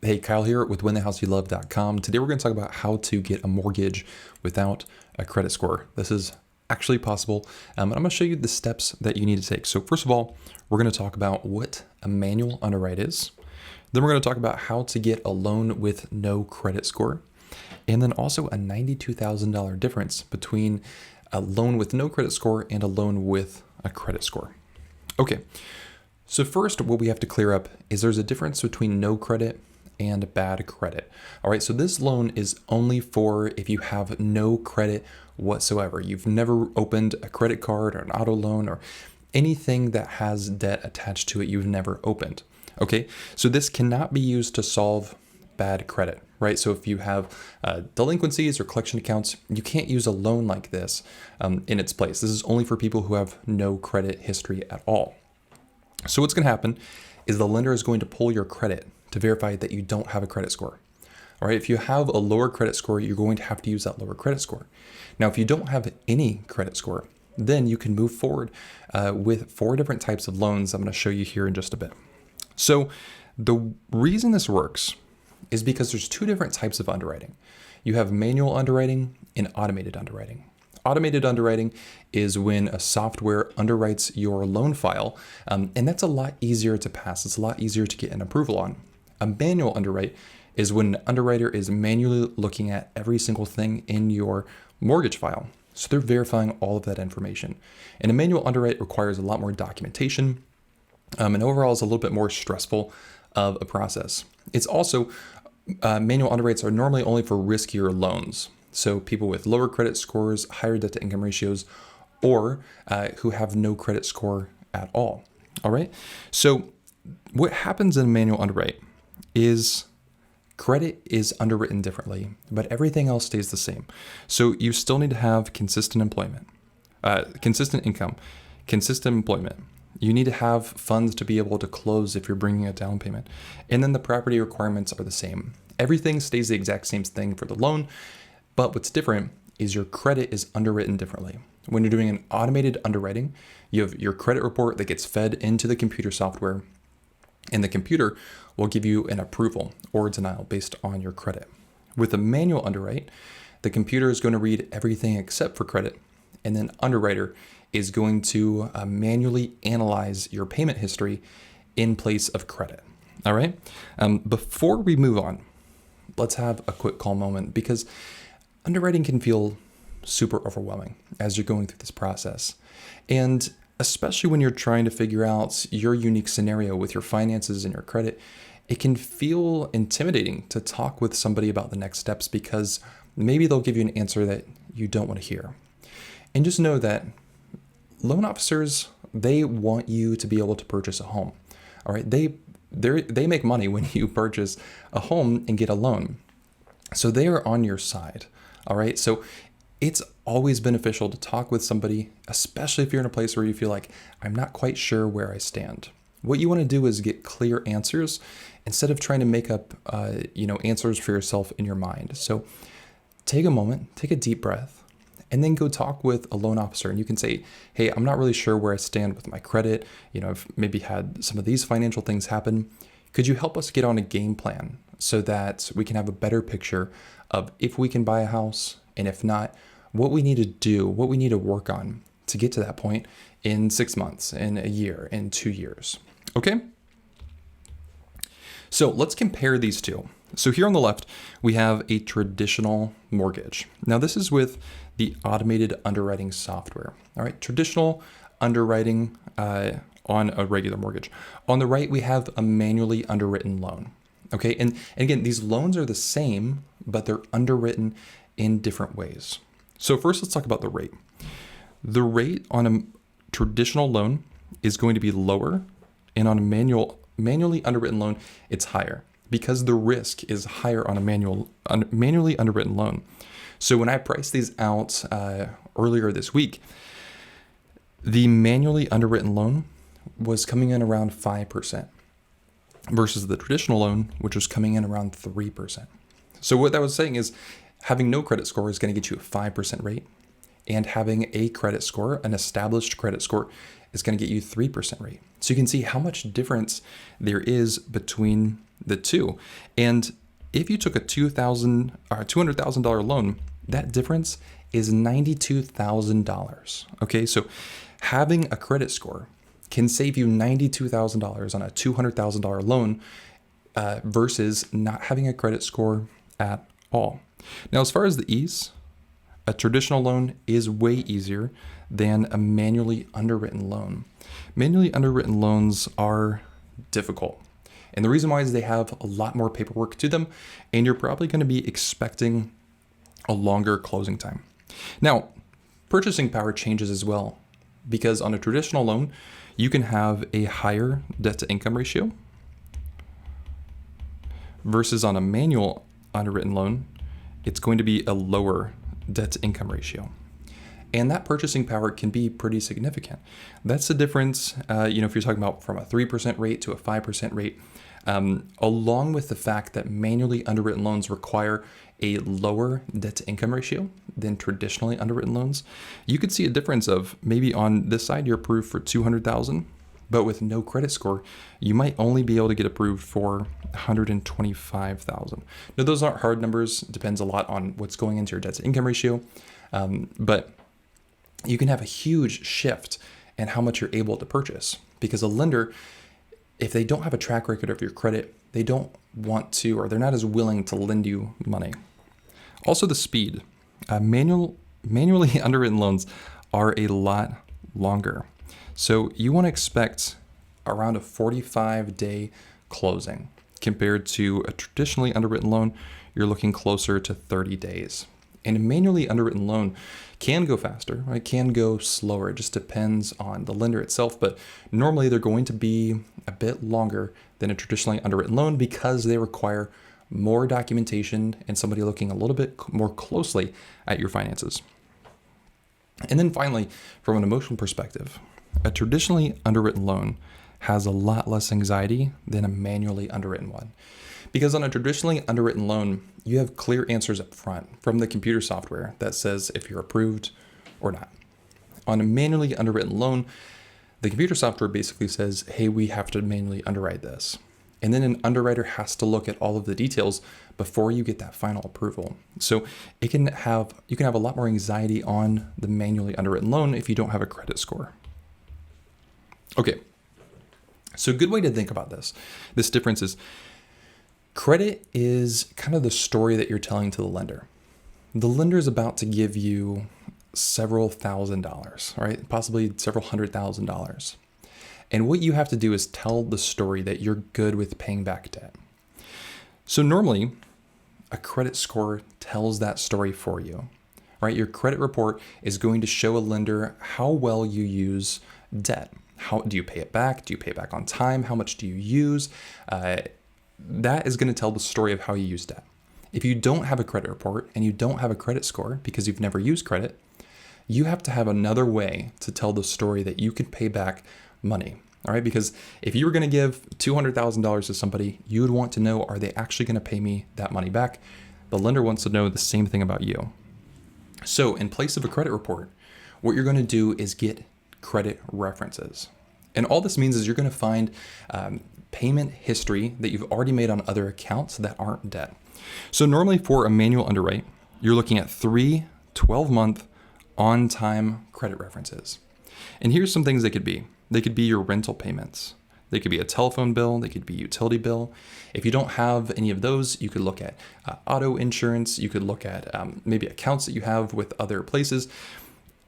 Hey, Kyle here with winthehouseyoulove.com. Today we're going to talk about how to get a mortgage without a credit score. This is actually possible, and I'm going to show you the steps that you need to take. So first of all, we're going to talk about what a manual underwrite is. Then we're going to talk about how to get a loan with no credit score. And then also a $92,000 difference between a loan with no credit score and a loan with a credit score. Okay, so first what we have to clear up is there's a difference between no credit and bad credit. All right, so this loan is only for if you have no credit whatsoever. You've never opened a credit card or an auto loan or anything that has debt attached to it you've never opened. Okay, so this cannot be used to solve bad credit, right? So if you have delinquencies or collection accounts, you can't use a loan like this in its place. This is only for people who have no credit history at all. So what's going to happen is the lender is going to pull your credit to verify that you don't have a credit score. All right, if you have a lower credit score, you're going to have to use that lower credit score. Now, if you don't have any credit score, then you can move forward with 4 different types of loans I'm going to show you here in just a bit. So the reason this works is because there's 2 different types of underwriting. You have manual underwriting and automated underwriting. Automated underwriting is when a software underwrites your loan file, and that's a lot easier to pass. It's a lot easier to get an approval on. A manual underwrite is when an underwriter is manually looking at every single thing in your mortgage file. So they're verifying all of that information. And a manual underwrite requires a lot more documentation, and overall is a little bit more stressful of a process. It's also, manual underwrites are normally only for riskier loans. So people with lower credit scores, higher debt to income ratios, or who have no credit score at all. All right. So what happens in a manual underwrite is credit is underwritten differently, but everything else stays the same. So you still need to have consistent employment, consistent income, consistent employment. You need to have funds to be able to close if you're bringing a down payment. And then the property requirements are the same. Everything stays the exact same thing for the loan, but what's different is your credit is underwritten differently. When you're doing an automated underwriting, you have your credit report that gets fed into the computer software, and the computer will give you an approval or denial based on your credit. With a manual underwrite, the computer is going to read everything except for credit, and then underwriter is going to manually analyze your payment history in place of credit. All right. Before we move on, let's have a quick call moment, because underwriting can feel super overwhelming as you're going through this process. And especially when you're trying to figure out your unique scenario with your finances and your credit, it can feel intimidating to talk with somebody about the next steps, because maybe they'll give you an answer that you don't want to hear. And just know that loan officers, they want you to be able to purchase a home. All right. They make money when you purchase a home and get a loan. So they are on your side. All right. So it's always beneficial to talk with somebody, especially if you're in a place where you feel like, I'm not quite sure where I stand. What you want to do is get clear answers instead of trying to make up, answers for yourself in your mind. So take a moment, take a deep breath, and then go talk with a loan officer. And you can say, hey, I'm not really sure where I stand with my credit. I've maybe had some of these financial things happen. Could you help us get on a game plan so that we can have a better picture of if we can buy a house, and if not, what we need to do, what we need to work on to get to that point in 6 months, in a year, in 2 years. Okay? So let's compare these two. So here on the left, we have a traditional mortgage. Now this is with the automated underwriting software. All right, traditional underwriting on a regular mortgage. On the right, we have a manually underwritten loan. Okay, and again, these loans are the same, but they're underwritten in different ways. So first, let's talk about the rate. The rate on a traditional loan is going to be lower, and on a manually underwritten loan, it's higher, because the risk is higher on a manually underwritten loan. So when I priced these out earlier this week, the manually underwritten loan was coming in around 5% versus the traditional loan, which was coming in around 3%. So what that was saying is having no credit score is going to get you a 5% rate, and having a credit score, an established credit score, is going to get you 3% rate. So you can see how much difference there is between the two. And if you took a $200,000 loan, that difference is $92,000. Okay, so having a credit score can save you $92,000 on a $200,000 loan versus not having a credit score at all. Now, as far as the ease, a traditional loan is way easier than a manually underwritten loan. Manually underwritten loans are difficult. And the reason why is they have a lot more paperwork to them, and you're probably going to be expecting a longer closing time. Now, purchasing power changes as well, because on a traditional loan, you can have a higher debt to income ratio versus on a manual underwritten loan, it's going to be a lower debt to income ratio. And that purchasing power can be pretty significant. That's the difference, if you're talking about from a 3% rate to a 5% rate, along with the fact that manually underwritten loans require a lower debt to income ratio than traditionally underwritten loans. You could see a difference of maybe on this side, you're approved for $200,000, but with no credit score, you might only be able to get approved for $125,000. Now, those aren't hard numbers. It depends a lot on what's going into your debt to income ratio. But you can have a huge shift in how much you're able to purchase, because a lender, if they don't have a track record of your credit, they don't want to, or they're not as willing to lend you money. Also, the speed. Manually underwritten loans are a lot longer. So you want to expect around a 45-day closing. Compared to a traditionally underwritten loan, you're looking closer to 30 days. And a manually underwritten loan can go faster, right? Can go slower. It just depends on the lender itself. But normally they're going to be a bit longer than a traditionally underwritten loan because they require more documentation and somebody looking a little bit more closely at your finances. And then finally, from an emotional perspective, a traditionally underwritten loan has a lot less anxiety than a manually underwritten one. Because on a traditionally underwritten loan, you have clear answers up front from the computer software that says if you're approved or not. On a manually underwritten loan, the computer software basically says, hey, we have to manually underwrite this. And then an underwriter has to look at all of the details before you get that final approval. So you can have a lot more anxiety on the manually underwritten loan if you don't have a credit score. Okay, so a good way to think about this difference is credit is kind of the story that you're telling to the lender. The lender is about to give you several $1,000s, right? Possibly several $100,000. And what you have to do is tell the story that you're good with paying back debt. So normally, a credit score tells that story for you, right? Your credit report is going to show a lender how well you use debt. How do you pay it back? Do you pay it back on time? How much do you use? That is going to tell the story of how you use debt. If you don't have a credit report and you don't have a credit score because you've never used credit, you have to have another way to tell the story that you can pay back money. All right, because if you were going to give $200,000 to somebody, you would want to know, are they actually going to pay me that money back? The lender wants to know the same thing about you. So in place of a credit report, what you're going to do is get credit references. And all this means is you're going to find payment history that you've already made on other accounts that aren't debt. So normally for a manual underwrite, you're looking at 3 12-month on-time credit references. And here's some things they could be. They could be your rental payments. They could be a telephone bill. They could be utility bill. If you don't have any of those, you could look at auto insurance. You could look at maybe accounts that you have with other places.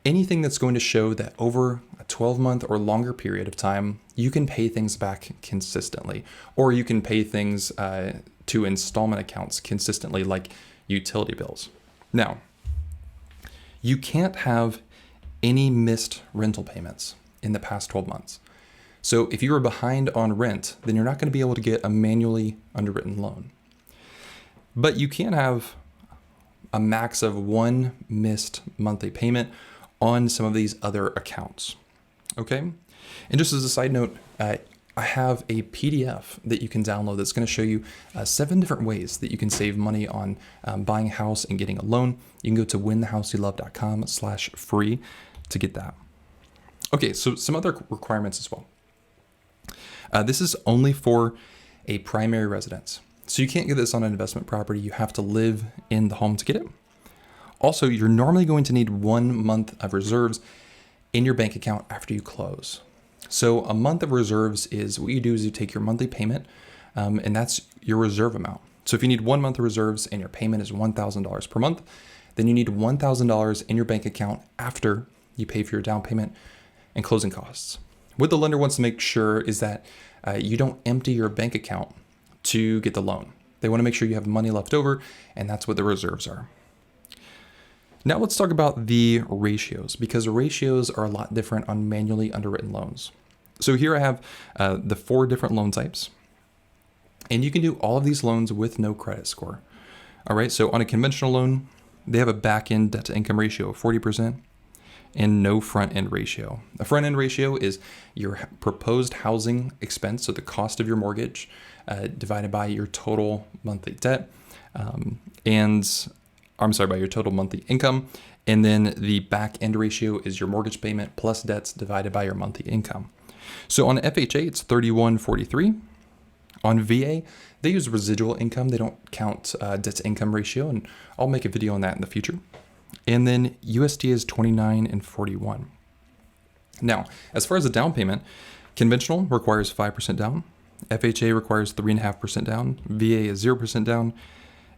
Anything that's going to show that over a 12-month or longer period of time, you can pay things back consistently, or you can pay things to installment accounts consistently, like utility bills. Now, you can't have any missed rental payments in the past 12 months. So if you were behind on rent, then you're not going to be able to get a manually underwritten loan. But you can have a max of 1 missed monthly payment on some of these other accounts. Okay? And just as a side note, I have a PDF that you can download that's going to show you 7 different ways that you can save money on buying a house and getting a loan. You can go to winthehouseyoulove.com/free to get that. Okay, so some other requirements as well. This is only for a primary residence. So you can't get this on an investment property. You have to live in the home to get it. Also, you're normally going to need 1 month of reserves in your bank account after you close. So a month of reserves is what you do is you take your monthly payment, and that's your reserve amount. So if you need 1 month of reserves and your payment is $1,000 per month, then you need $1,000 in your bank account after you pay for your down payment and closing costs. What the lender wants to make sure is that you don't empty your bank account to get the loan. They want to make sure you have money left over, and that's what the reserves are. Now let's talk about the ratios, because ratios are a lot different on manually underwritten loans. So here I have the 4 different loan types, and you can do all of these loans with no credit score. All right, so on a conventional loan, they have a back-end debt-to-income ratio of 40% and no front-end ratio. A front-end ratio is your proposed housing expense, so the cost of your mortgage divided by your total monthly debt, by your total monthly income. And then the back-end ratio is your mortgage payment plus debts divided by your monthly income. So on FHA, it's 3143. On VA, they use residual income. They don't count debt-to-income ratio, and I'll make a video on that in the future. And then USDA is 29 and 41. Now, as far as the down payment, conventional requires 5% down, FHA requires 3.5% down, VA is 0% down,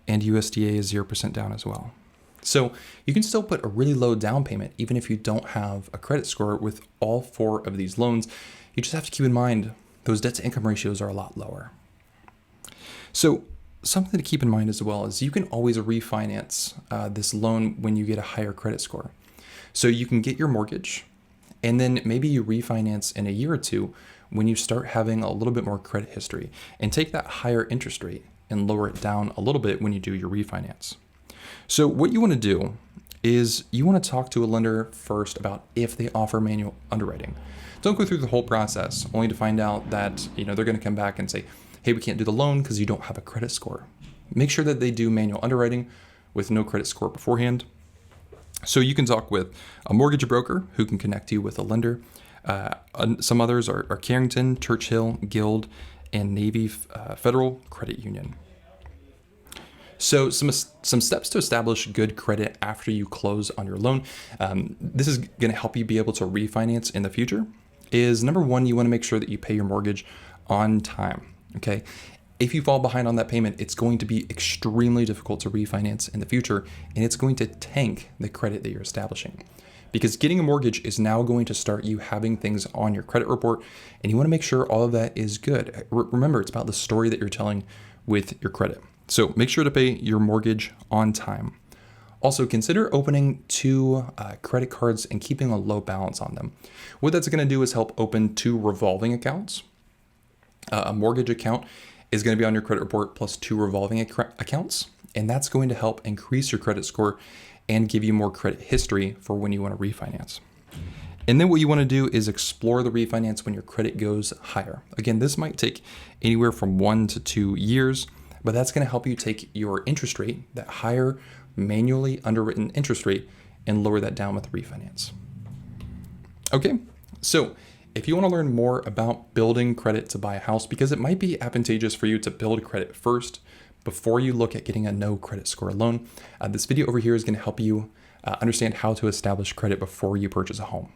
and USDA is 0% down as well. So you can still put a really low down payment even if you don't have a credit score with all 4 of these loans. You just have to keep in mind those debt to income ratios are a lot lower. So something to keep in mind as well is you can always refinance this loan when you get a higher credit score. So you can get your mortgage, and then maybe you refinance in a year or two when you start having a little bit more credit history, and take that higher interest rate and lower it down a little bit when you do your refinance. So what you want to do is you want to talk to a lender first about if they offer manual underwriting. Don't go through the whole process only to find out that they're going to come back and say, hey, we can't do the loan because you don't have a credit score. Make sure that they do manual underwriting with no credit score beforehand. So you can talk with a mortgage broker who can connect you with a lender. Some others are Carrington, Churchill, Guild, and Navy Federal Credit Union. So some steps to establish good credit after you close on your loan. This is going to help you be able to refinance in the future. Is number 1, you want to make sure that you pay your mortgage on time. Okay. If you fall behind on that payment, it's going to be extremely difficult to refinance in the future, and it's going to tank the credit that you're establishing. Because getting a mortgage is now going to start you having things on your credit report, and you want to make sure all of that is good. Remember, it's about the story that you're telling with your credit. So make sure to pay your mortgage on time. Also, consider opening 2 credit cards and keeping a low balance on them. What that's going to do is help open 2 revolving accounts. A mortgage account is going to be on your credit report plus 2 revolving accounts, and that's going to help increase your credit score and give you more credit history for when you want to refinance. And then what you want to do is explore the refinance when your credit goes higher. Again, this might take anywhere from 1 to 2 years, but that's going to help you take your interest rate, that higher manually underwritten interest rate, and lower that down with refinance. Okay, so if you want to learn more about building credit to buy a house, because it might be advantageous for you to build credit first before you look at getting a no credit score loan, this video over here is going to help you understand how to establish credit before you purchase a home.